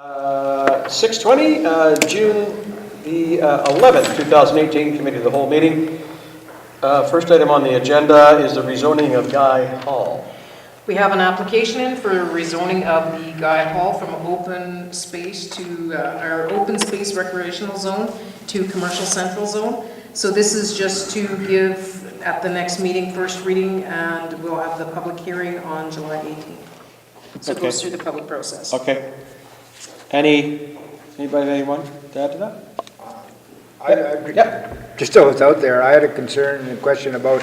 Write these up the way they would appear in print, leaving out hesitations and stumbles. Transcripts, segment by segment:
6:20, June the 11th, 2018, Committee of the Whole meeting. First item on the agenda is the rezoning of Guy Hall. We have an application in for rezoning of the Guy Hall from open space to our open space recreational zone to commercial central zone. So this is just to give at the next meeting first reading, and we'll have the public hearing on July 18th. So it goes through the public process. Okay. Anyone to add to that? Just so it's out there, I had a concern and a question about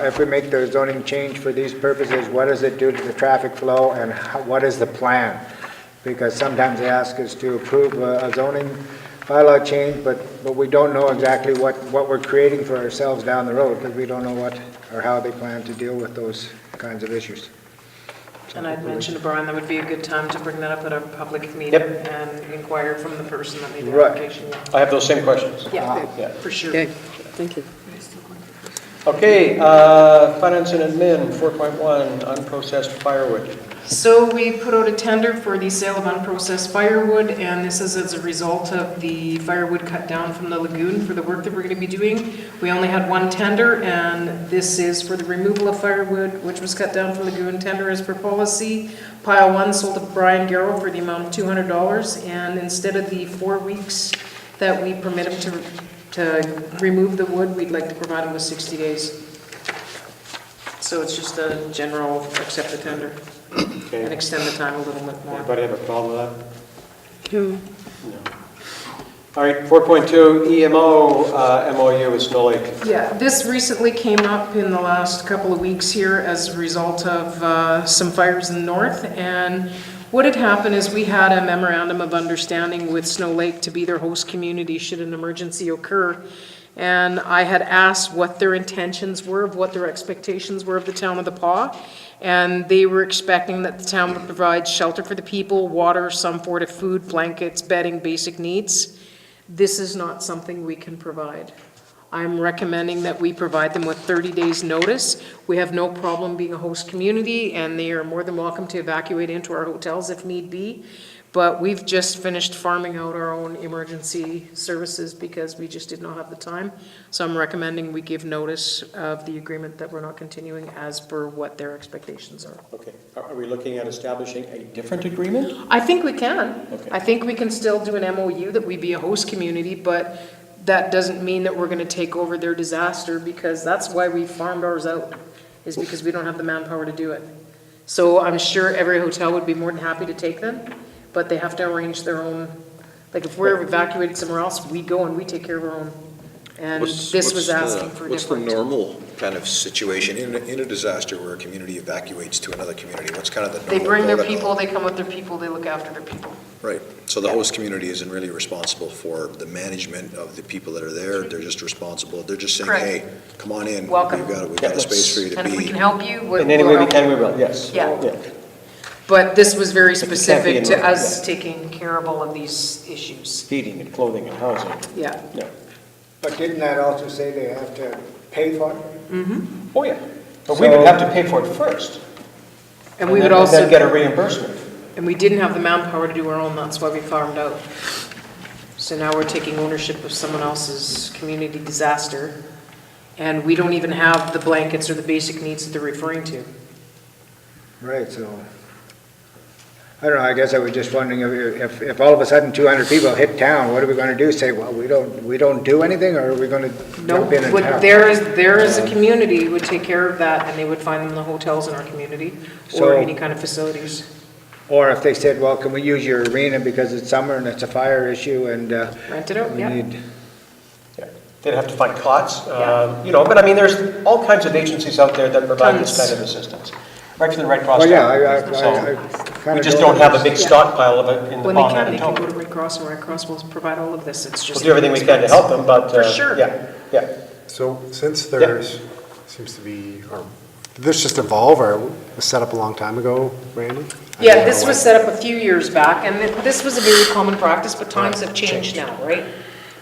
if we make the zoning change for these purposes, what does it do to the traffic flow and what is the plan? Because sometimes they ask us to approve a zoning bylaw change, but we don't know exactly what we're creating for ourselves down the road because we don't know what or how they plan to deal with those kinds of issues. And I'd mentioned to Brian that would be a good time to bring that up at a public meeting and inquire from the person that made the application. I have those same questions. Yeah, for sure. Okay, thank you. Okay, Finance and Admin, 4.1, unprocessed firewood. So we put out a tender for the sale of unprocessed firewood, and this is as a result of the firewood cut down from the lagoon for the work that we're going to be doing. We only had one tender, and this is for the removal of firewood, which was cut down from the lagoon. Tender is per policy. Pile 1 sold to Brian Garrow for the amount of $200, and instead of the 4 weeks that we permit him to remove the wood, we'd like to provide him with 60 days. So it's just a general accept the tender. Okay. And extend the time a little bit more. Anybody have a problem with No. that? No. All right, 4.2, EMO, MOU with Snow Lake. Yeah, this recently came up in the last couple of weeks here as a result of some fires in the north. And what had happened is we had a memorandum of understanding with Snow Lake to be their host community should an emergency occur. And I had asked what their intentions were, of what their expectations were of the town of The Paw. And they were expecting that the town would provide shelter for the people, water, some sort of food, blankets, bedding, basic needs. This is not something we can provide. I'm recommending that we provide them with 30 days notice. We have no problem being a host community, and they are more than welcome to evacuate into our hotels if need be. But we've just finished farming out our own emergency services because we just did not have the time. So I'm recommending we give notice of the agreement that we're not continuing as per what their expectations are. Okay, are we looking at establishing a different agreement? I think we can. Okay. I think we can still do an MOU that we be a host community, but that doesn't mean that we're gonna take over their disaster, because that's why we farmed ours out, is because we don't have the manpower to do it. So I'm sure every hotel would be more than happy to take them, but they have to arrange their own, like if we're evacuated somewhere else, we go and we take care of our own. And this was asking for What's the different. normal kind of situation in a disaster where a community evacuates to another community? What's kind of the They normal bring their protocol? people, they come with their people, they look after their people. Right, so the host community isn't really responsible for the management of the people that are there, they're just responsible, they're just saying, Correct. hey, come on in. Welcome. We've got a space for you to And if we be. can help you, we'll In any way we help can, you. we will, yes. Yeah. But this was very But you can't be specific in to the- us yeah. taking care of all of these issues. Feeding and clothing and housing. Yeah. Yeah. But didn't that also say they have to pay for it? Oh, yeah. But we would have to pay for it first. And we would then- also, then get a reimbursement. and we didn't have the manpower to do our own, that's why we farmed out. So now we're taking ownership of someone else's community disaster, and we don't even have the blankets or the basic needs that they're referring to. Right, so, I don't know, I guess I was just wondering if all of a sudden 200 people hit town, what are we gonna do? Say, well, we don't do anything, or are we gonna No, jump in and what help? there is a community would take care of that, and they would find them in the hotels in our community, or So- any kind of facilities. Or if they said, well, can we use your arena because it's summer and it's a fire issue and Rent it out, we yeah. need, Yeah. They'd have to find cots, Yeah. but I mean, there's all kinds of agencies out there that provide this Tons. kind of assistance. Right from the Red Cross. well, yeah, down. I So, kind we of. just don't have a big Yeah. stockpile of it in the When they pond can, at they can go home. to Red Cross, and Red Cross will provide all of this, it's just. We'll do everything we can to help them, but. For sure. Yeah. So since there's, seems to be, or did this just evolve or was set up a long time ago, Randy? I Yeah, don't this know was what- set up a few years back, and this was a very common practice, but times have changed now, right?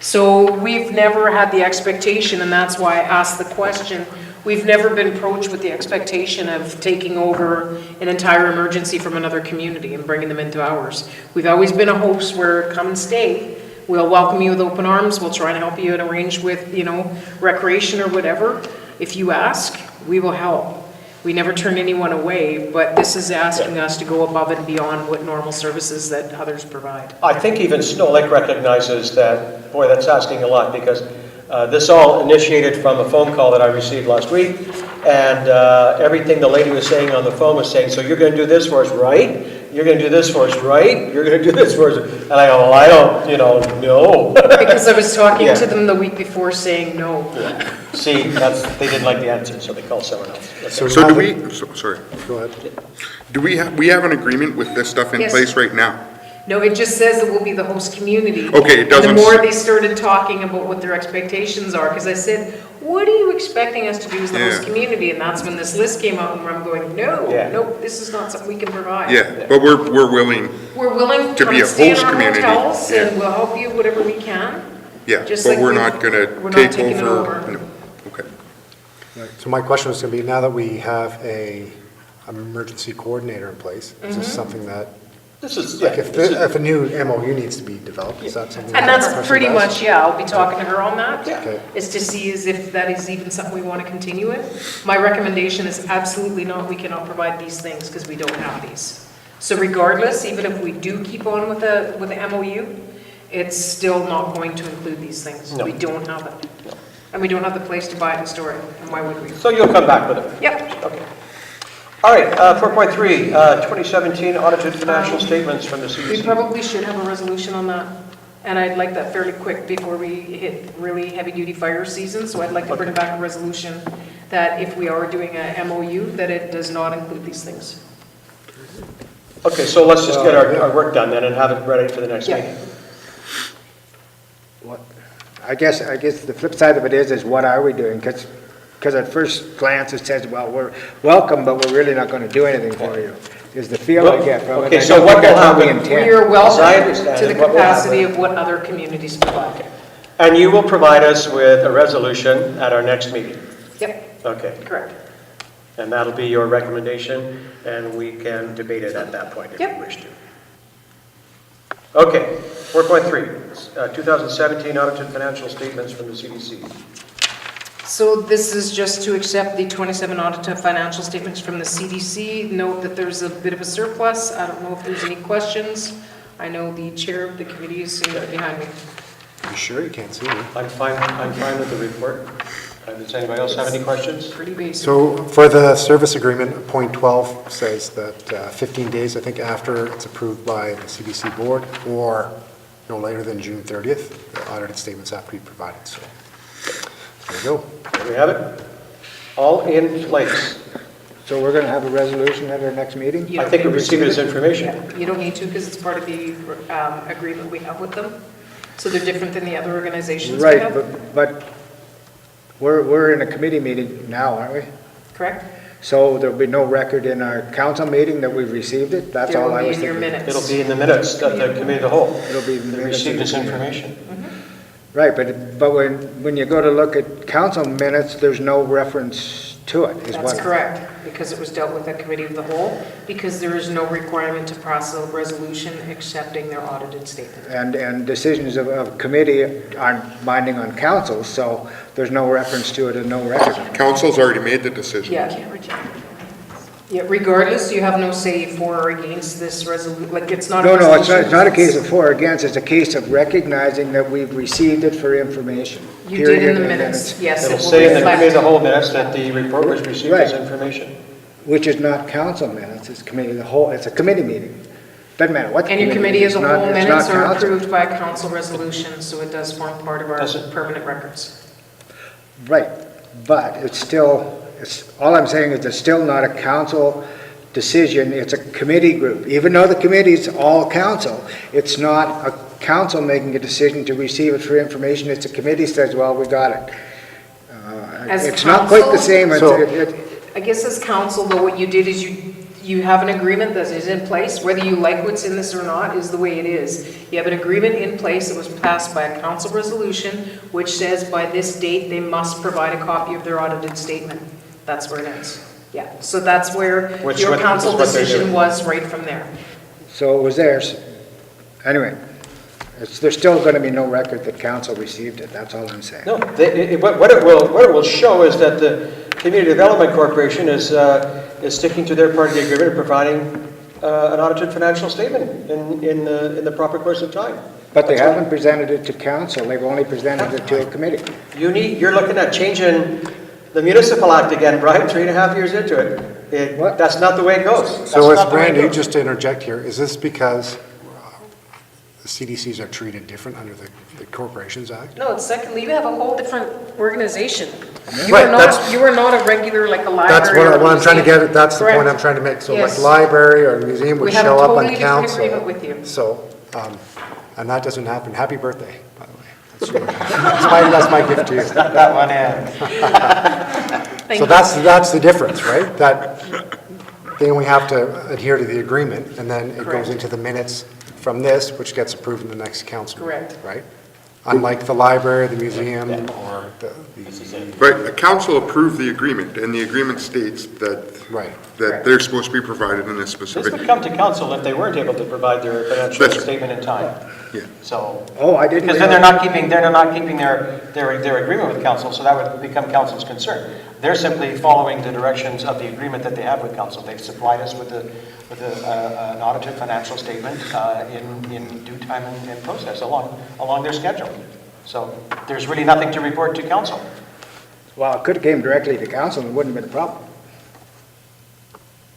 So we've never had the expectation, and that's why I asked the question, We've never been approached with the expectation of taking over an entire emergency from another community and bringing them into ours. We've always been a host where come and stay. We'll welcome you with open arms. We'll try and help you and arrange with, recreation or whatever. If you ask, we will help. We never turn anyone away, but this is asking us to go above and beyond what normal services that others provide. I think even Snow Lake recognizes that, boy, that's asking a lot, because this all initiated from a phone call that I received last week, and everything the lady was saying on the phone was saying, so you're going to do this for us, right? You're going to do this for us, right? You're going to do this for us. And I go, well, I don't, no. Because I was talking Yeah. to them the week before saying no. See, they didn't like the answer, so they called someone else. So So now do that- we, sorry, Go ahead. do we have an agreement with this stuff in Yes. place right now? No, it just says that we'll be the host community. Okay, it doesn't And the more s- they started talking about what their expectations are, because I said, what are you expecting us to do as the host Yeah. community? And that's when this list came out, and I'm going, no, Yeah. nope, this is not something we can provide. Yeah, but we're willing, We're willing To to come be and a stay in host our community, hotels, yeah. and we'll help you whatever we can. yeah, Just but like we're we- not we're gonna not take taking it over. over. No. Okay. So my question was going to be, now that we have a emergency coordinator in place, is this something that, This is, like, if a new MOU needs to be developed, is that something? And that that's person pretty does? much, yeah, I'll be talking to her on that. Okay. Is to see as if that is even something we want to continue with. My recommendation is absolutely not, we cannot provide these things because we don't have these. So regardless, even if we do keep on with the MOU, it's still not going to include these things. No. We don't have it. And we don't have the place to buy it and store it, and why would we? so you'll come back with it? Yep. Okay. All right, 4.3, 2017 audited financial statements from the We CDC. probably should have a resolution on that. And I'd like that fairly quick before we hit really heavy-duty fire season. So I'd like to bring back a resolution that if we are doing a MOU, that it does not include these things. Okay, so let's just get our work done then and have it ready for the next Yeah. meeting. What- I guess the flip side of it is what are we doing? Because at first glance, it says, well, we're welcome, but we're really not going to do anything for you, is the feel I get from it. Okay, I so don't what think that's will what we happen- intend. We are As I welcome understand to the it, what will capacity happen- of what other communities provide. And you will provide us with a resolution at our next meeting? Yep, Okay, correct. and that'll be your recommendation, and we can debate it at that point if Yep. you wish to. Okay, 4.3, 2017 audited financial statements from the CDC. So this is just to accept the 27 audited financial statements from the CDC. Note that there's a bit of a surplus. I don't know if there's any questions. I know the chair of the committee is sitting right behind me. You sure you can't see me? I'm fine with the report. Does anybody else have any questions? Pretty basic. So for the service agreement, point 12 says that 15 days, I think, after it's approved by the CDC board, or no later than June 30th, the audited statements have to be provided, so there you go. There we have it. All in place. So we're going to have a resolution at our next meeting? You I don't think we need receive it as information. Yeah, you don't need to because it's part of the agreement we have with them. So they're different than the other organizations we Right, have, but we're in a committee meeting now, aren't we? correct? So there'll be no record in our council meeting that we've received it? That's There all will I be was in your thinking. minutes. It'll be in the minutes of the committee of the whole. It'll be in the They minutes of received the this committee. information. Right, but when you go to look at council minutes, there's no reference to it, is what. That's correct, because it was dealt with at committee of the whole, because there is no requirement to pass a resolution accepting their audited statement. And decisions of committee aren't binding on council, so there's no reference to it and no record. Council's already made the decision. Yeah. Yeah, regardless, you have no say for or against this resolution, like, it's not a No, resolution. it's not a case of for or against, it's a case of recognizing that we've received it for information. You did period, in the and minutes, yes. It'll it will say in the committee of the reflect. whole minutes that the report was received as Right. information. Which is not council minutes, it's committee of the whole, it's a committee meeting. Doesn't matter what. And your committee is of the whole minutes are council. approved by council resolution, so it does form part of our Does it? permanent records. Right, but all I'm saying is it's still not a council decision, it's a committee group. Even though the committee's all council, it's not a council making a decision to receive it for information, it's a committee says, well, we got it. As It's not quite the council- same, So- I guess as council, though, what you did is you You have an agreement that is in place, whether you like what's in this or not, is the way it is. You have an agreement in place that was passed by a council resolution, which says by this date, they must provide a copy of their audited statement. That's where it ends. Yeah, so that's where Which your what- council is what they're decision doing. was right from there. So it was theirs. Anyway, there's still going to be no record that council received it, that's all I'm saying. No, what it will show is that the Community Development Corporation is sticking to their part of the agreement and providing an audited financial statement in the proper course of time. But they That's all. haven't presented it to council, they've only presented it to a committee. You're looking at changing the municipal act again, Brian, 3.5 years into it. What? That's not the way it goes. That's So as not the way it Brandy, goes. just to interject here, is this because the CDCs are treated different under the Corporations Act? No, it's secondly, you have a whole different organization. You Right, are that's- not a regular, like a library. That's or a what I'm trying to museum. get at, that's the point Correct. I'm trying to make. So like Yes. library or museum would We have a show up on totally different council. agreement with you. So, and that doesn't happen. Happy birthday, by the way. That's my gift to you. That one in. Thank So you. that's the difference, right? That they only have to adhere to the agreement, and then it Correct. goes into the minutes from this, which gets approved in the next council. Correct. Right? Unlike the library, the museum, or the, But the council approved the agreement, and the agreement states that, right. that they're supposed to be provided in this This specific. would come to council if they weren't able to provide their financial That's right. statement in time. Yeah. So, Oh, I didn't because then they're realize. not keeping their agreement with council, so that would become council's concern. They're simply following the directions of the agreement that they have with council. They've supplied us with an audited financial statement in due time and process along their schedule. So there's really nothing to report to council. Well, it could have came directly to council and it wouldn't have been a problem.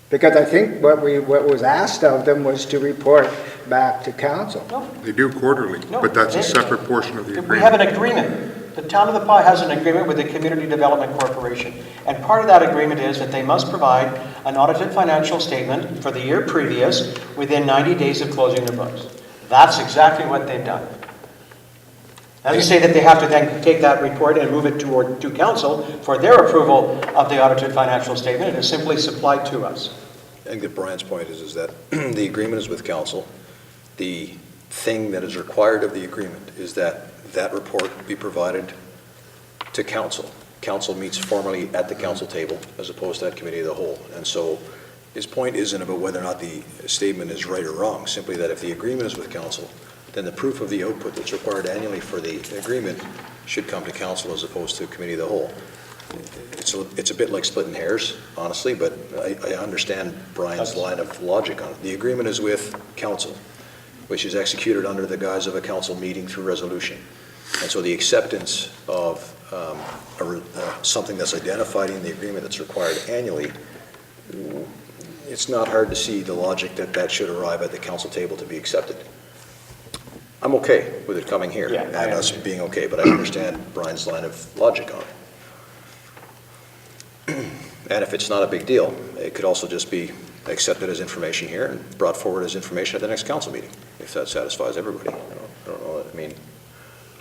Because I think what was asked of them was to report back to council. They do quarterly, No, but that's a they- separate portion of the We have an agreement. agreement. The Town of the Pas has an agreement with the Community Development Corporation. And part of that agreement is that they must provide an audited financial statement for the year previous within 90 days of closing their books. That's exactly what they've done. Doesn't say that they have to then take that report and move it to council for their approval of the audited financial statement. It is simply supplied to us. I think that Brian's point is that the agreement is with council. The thing that is required of the agreement is that that report be provided to council. Council meets formally at the council table as opposed to at committee of the whole. And so his point isn't about whether or not the statement is right or wrong, simply that if the agreement is with council, then the proof of the output that's required annually for the agreement should come to council as opposed to committee of the whole. It's a bit like splitting hairs, honestly, but I understand Brian's line of logic on it. The agreement is with council, which is executed under the guise of a council meeting through resolution. And so the acceptance of something that's identified in the agreement that's required annually, it's not hard to see the logic that that should arrive at the council table to be accepted. I'm okay with it coming here Yeah, I and us understand. being okay, but I understand Brian's line of logic on it. And if it's not a big deal, it could also just be accepted as information here and brought forward as information at the next council meeting, if that satisfies everybody. I don't know, I mean,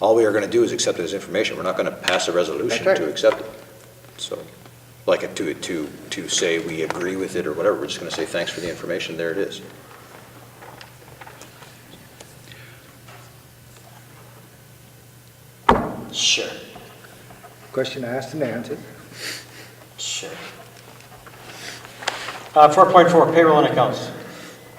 all we are going to do is accept it as information. We're not going to pass a resolution That's right. to accept it. So, like to say we agree with it or whatever, we're just going to say thanks for the information, there it is. Sure. Question asked and answered. Sure. 4.4, payroll and accounts.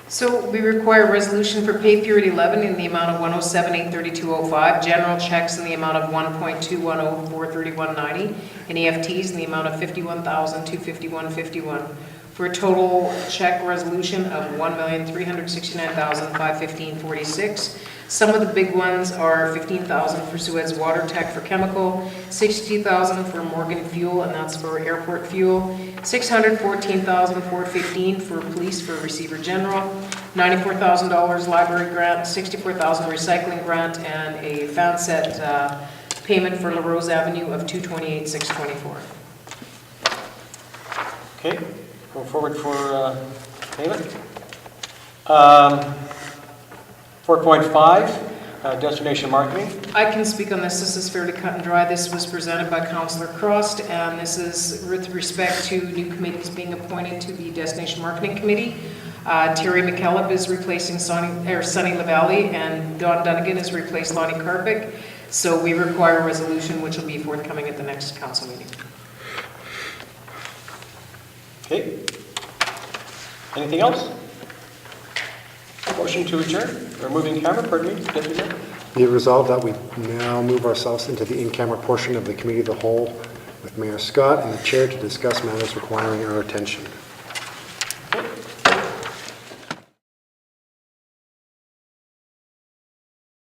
So we require a resolution for pay period 11 in the amount of 107,832.05, general checks in the amount of 1.210431.90, and EFTs in the amount of 51,251.51, for a total check resolution of 1,369,515.46. Some of the big ones are 15,000 for Suez Water Tech for chemical, 62,000 for Morgan Fuel, and that's for airport fuel, 614,415 for police for receiver general, $94,000 library grant, 64,000 recycling grant, and a fan set payment for La Rose Avenue of $228,624. Okay, go forward for payment. 4.5, destination marketing. I can speak on this. This is fairly cut and dry. This was presented by Councillor Crost, and this is with respect to new committees being appointed to the Destination Marketing Committee. Terry McKellop is replacing Sunny LaValle, and Don Dunnigan has replaced Lonnie Carpick. So we require a resolution which will be forthcoming at the next council meeting. Okay. Anything else? Motion to adjourn, or moving camera, pardon me, Deputy Mayor. Be it resolved that we now move ourselves into the in-camera portion of the Committee of the Whole with Mayor Scott and the Chair to discuss matters requiring our attention.